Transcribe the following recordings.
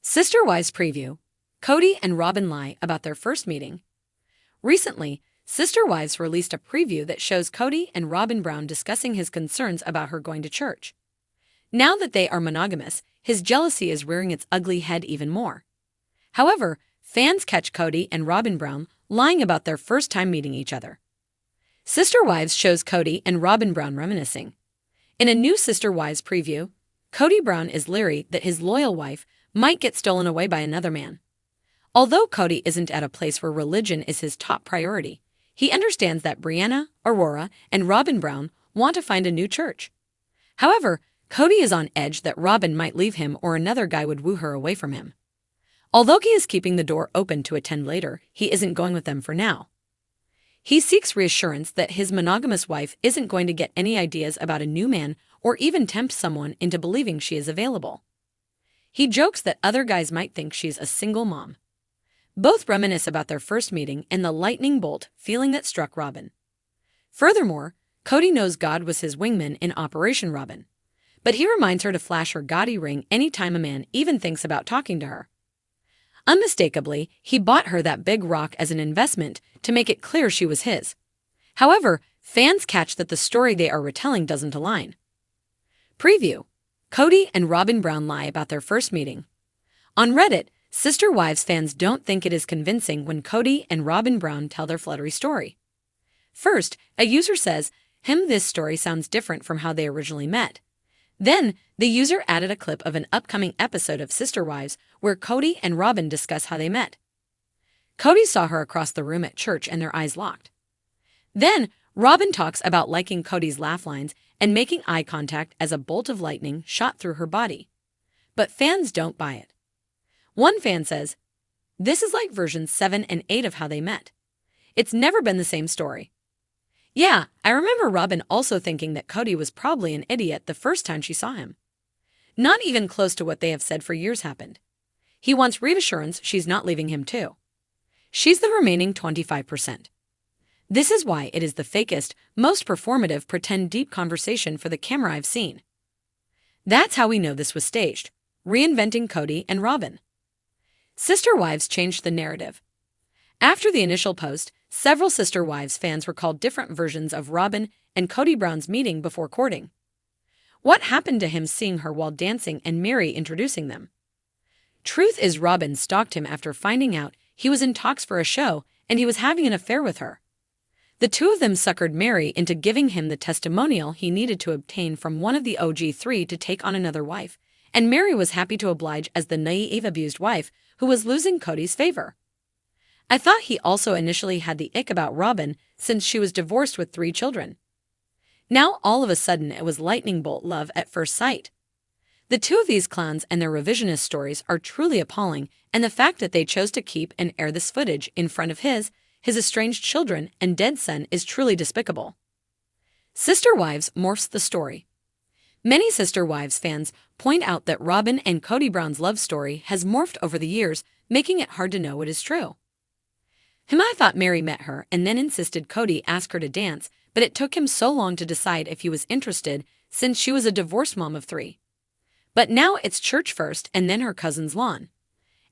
Sister Wives Preview. Cody and Robin lie about their first meeting. Recently, Sister Wives released a preview that shows Cody and Robin Brown discussing his concerns about her going to church. Now that they are monogamous, his jealousy is rearing its ugly head even more. However, fans catch Cody and Robin Brown lying about their first time meeting each other. Sister Wives shows Cody and Robin Brown reminiscing. In a new Sister Wives preview, Cody Brown is leery that his loyal wife might get stolen away by another man. Although Cody isn't at a place where religion is his top priority, he understands that Brianna, Aurora, and Robin Brown want to find a new church. However, Cody is on edge that Robin might leave him or another guy would woo her away from him. Although he is keeping the door open to attend later, he isn't going with them for now. He seeks reassurance that his monogamous wife isn't going to get any ideas about a new man or even tempt someone into believing she is available. He jokes that other guys might think she's a single mom. Both reminisce about their first meeting and the lightning bolt feeling that struck Robin. Furthermore, Cody knows God was his wingman in Operation Robin, but he reminds her to flash her gaudy ring anytime a man even thinks about talking to her. Unmistakably, he bought her that big rock as an investment to make it clear she was his. However, fans catch that the story they are retelling doesn't align. Preview. Cody and Robin Brown lie about their first meeting. On Reddit, Sister Wives fans don't think it is convincing when Cody and Robin Brown tell their fluttery story. First, a user says, this story sounds different from how they originally met. Then, the user added a clip of an upcoming episode of Sister Wives where Cody and Robin discuss how they met. Cody saw her across the room at church and their eyes locked. Then, Robin talks about liking Cody's laugh lines and making eye contact as a bolt of lightning shot through her body. But fans don't buy it. One fan says, "This is like versions 7 and 8 of how they met. It's never been the same story." Yeah, I remember Robin also thinking that Cody was probably an idiot the first time she saw him. Not even close to what they have said for years happened. He wants reassurance she's not leaving him too. She's the remaining 25%. This is why it is the fakest, most performative pretend deep conversation for the camera I've seen. That's how we know this was staged, reinventing Cody and Robin. Sister Wives changed the narrative. After the initial post, several Sister Wives fans recalled different versions of Robin and Cody Brown's meeting before courting. What happened to him seeing her while dancing and Mary introducing them? Truth is Robin stalked him after finding out he was in talks for a show and he was having an affair with her. The two of them suckered Mary into giving him the testimonial he needed to obtain from one of the OG3 to take on another wife, and Mary was happy to oblige as the naive abused wife who was losing Cody's favor. I thought he also initially had the ick about Robin since she was divorced with 3 children. Now all of a sudden it was lightning bolt love at first sight. The two of these clowns and their revisionist stories are truly appalling, and the fact that they chose to keep and air this footage in front of his estranged children and dead son is truly despicable. Sister Wives morphs the story. Many Sister Wives fans point out that Robin and Cody Brown's love story has morphed over the years, making it hard to know what is true. I thought Mary met her and then insisted Cody ask her to dance, but it took him so long to decide if he was interested since she was a divorced mom of 3. But now it's church first and then her cousin's lawn.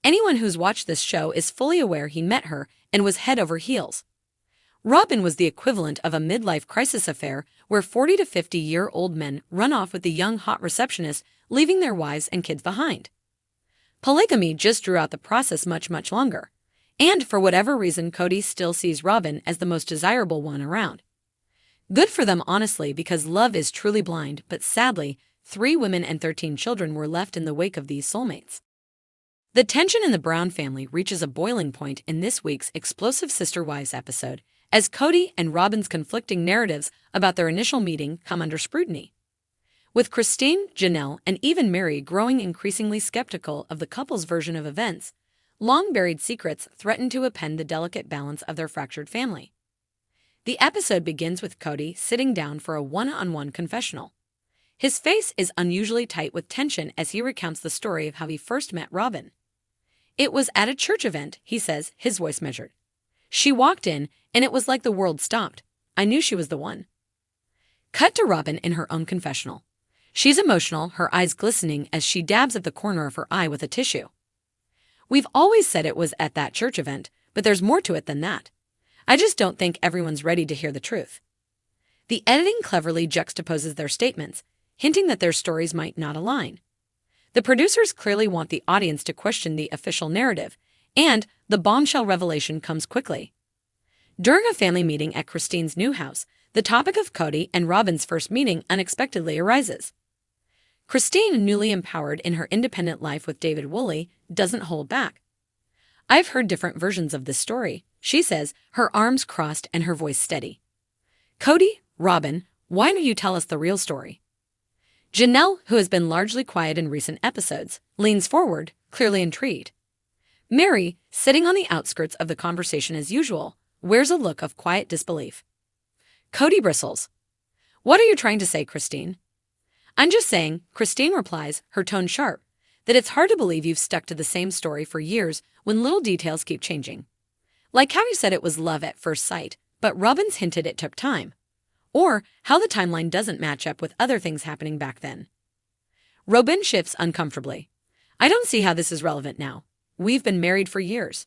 Anyone who's watched this show is fully aware he met her and was head over heels. Robin was the equivalent of a midlife crisis affair where 40 to 50-year-old men run off with the young hot receptionist, leaving their wives and kids behind. Polygamy just drew out the process much longer. And for whatever reason, Cody still sees Robin as the most desirable one around. Good for them honestly, because love is truly blind, but sadly, 3 women and 13 children were left in the wake of these soulmates. The tension in the Brown family reaches a boiling point in this week's explosive Sister Wives episode, as Cody and Robin's conflicting narratives about their initial meeting come under scrutiny. With Cristin, Janelle, and even Mary growing increasingly skeptical of the couple's version of events, long-buried secrets threaten to upend the delicate balance of their fractured family. The episode begins with Cody sitting down for a one-on-one confessional. His face is unusually tight with tension as he recounts the story of how he first met Robin. "It was at a church event," he says, his voice measured. "She walked in, and it was like the world stopped. I knew she was the one." Cut to Robin in her own confessional. She's emotional, her eyes glistening as she dabs at the corner of her eye with a tissue. We've always said it was at that church event, but there's more to it than that. I just don't think everyone's ready to hear the truth. The editing cleverly juxtaposes their statements, hinting that their stories might not align. The producers clearly want the audience to question the official narrative, and the bombshell revelation comes quickly. During a family meeting at Cristin's new house, the topic of Cody and Robyn's first meeting unexpectedly arises. Cristin, newly empowered in her independent life with David Woolley, doesn't hold back. "I've heard different versions of this story," she says, her arms crossed and her voice steady. "Cody, Robyn, why don't you tell us the real story?" Janelle, who has been largely quiet in recent episodes, leans forward, clearly intrigued. Mary, sitting on the outskirts of the conversation as usual, wears a look of quiet disbelief. Cody bristles. "What are you trying to say, Cristin?" "I'm just saying," Cristin replies, her tone sharp, "that it's hard to believe you've stuck to the same story for years when little details keep changing. Like how you said it was love at first sight, but Robyn's hinted it took time. Or how the timeline doesn't match up with other things happening back then." Robyn shifts uncomfortably. "I don't see how this is relevant now. We've been married for years."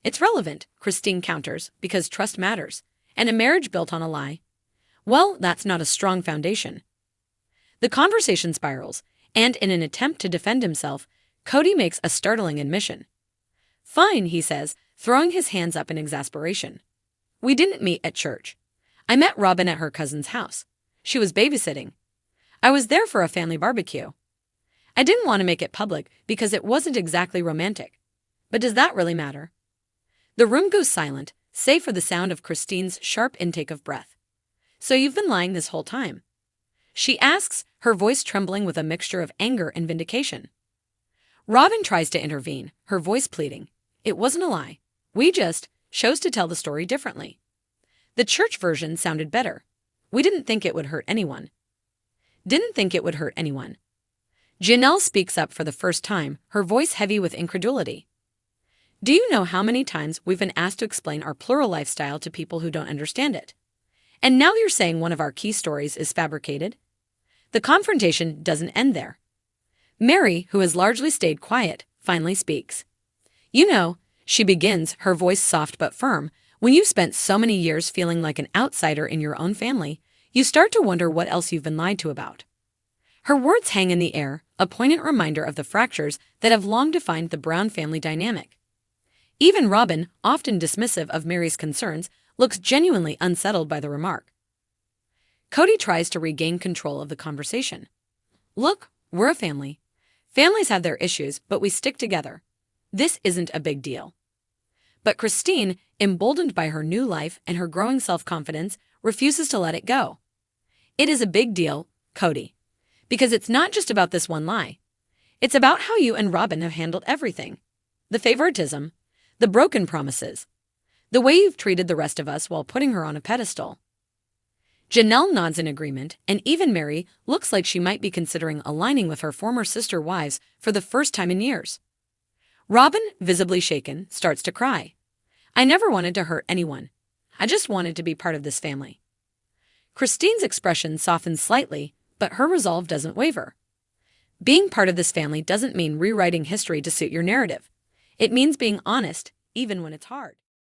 "It's relevant," Cristin counters, "because trust matters, and a marriage built on a lie, well, that's not a strong foundation." The conversation spirals, and in an attempt to defend himself, Cody makes a startling admission. "Fine," he says, throwing his hands up in exasperation. "We didn't meet at church. I met Robyn at her cousin's house. She was babysitting. I was there for a family barbecue. I didn't want to make it public because it wasn't exactly romantic. But does that really matter?" The room goes silent, save for the sound of Cristin's sharp intake of breath. "So you've been lying this whole time?" she asks, her voice trembling with a mixture of anger and vindication. Robyn tries to intervene, her voice pleading. "It wasn't a lie. We just chose to tell the story differently. The church version sounded better. We didn't think it would hurt anyone." Didn't think it would hurt anyone. Janelle speaks up for the first time, her voice heavy with incredulity. "Do you know how many times we've been asked to explain our plural lifestyle to people who don't understand it? And now you're saying one of our key stories is fabricated?" The confrontation doesn't end there. Mary, who has largely stayed quiet, finally speaks. "You know," she begins, her voice soft but firm, "when you've spent so many years feeling like an outsider in your own family, you start to wonder what else you've been lied to about." Her words hang in the air, a poignant reminder of the fractures that have long defined the Brown family dynamic. Even Robyn, often dismissive of Mary's concerns, looks genuinely unsettled by the remark. Cody tries to regain control of the conversation. "Look, we're a family. Families have their issues, but we stick together. This isn't a big deal." But Cristin, emboldened by her new life and her growing self-confidence, refuses to let it go. "It is a big deal, Cody, because it's not just about this one lie. It's about how you and Robyn have handled everything. The favoritism, the broken promises, the way you've treated the rest of us while putting her on a pedestal." Janelle nods in agreement, and even Mary looks like she might be considering aligning with her former sister wives for the first time in years. Robyn, visibly shaken, starts to cry. "I never wanted to hurt anyone. I just wanted to be part of this family." Cristin's expression softens slightly, but her resolve doesn't waver. Being part of this family doesn't mean rewriting history to suit your narrative. It means being honest, even when it's hard.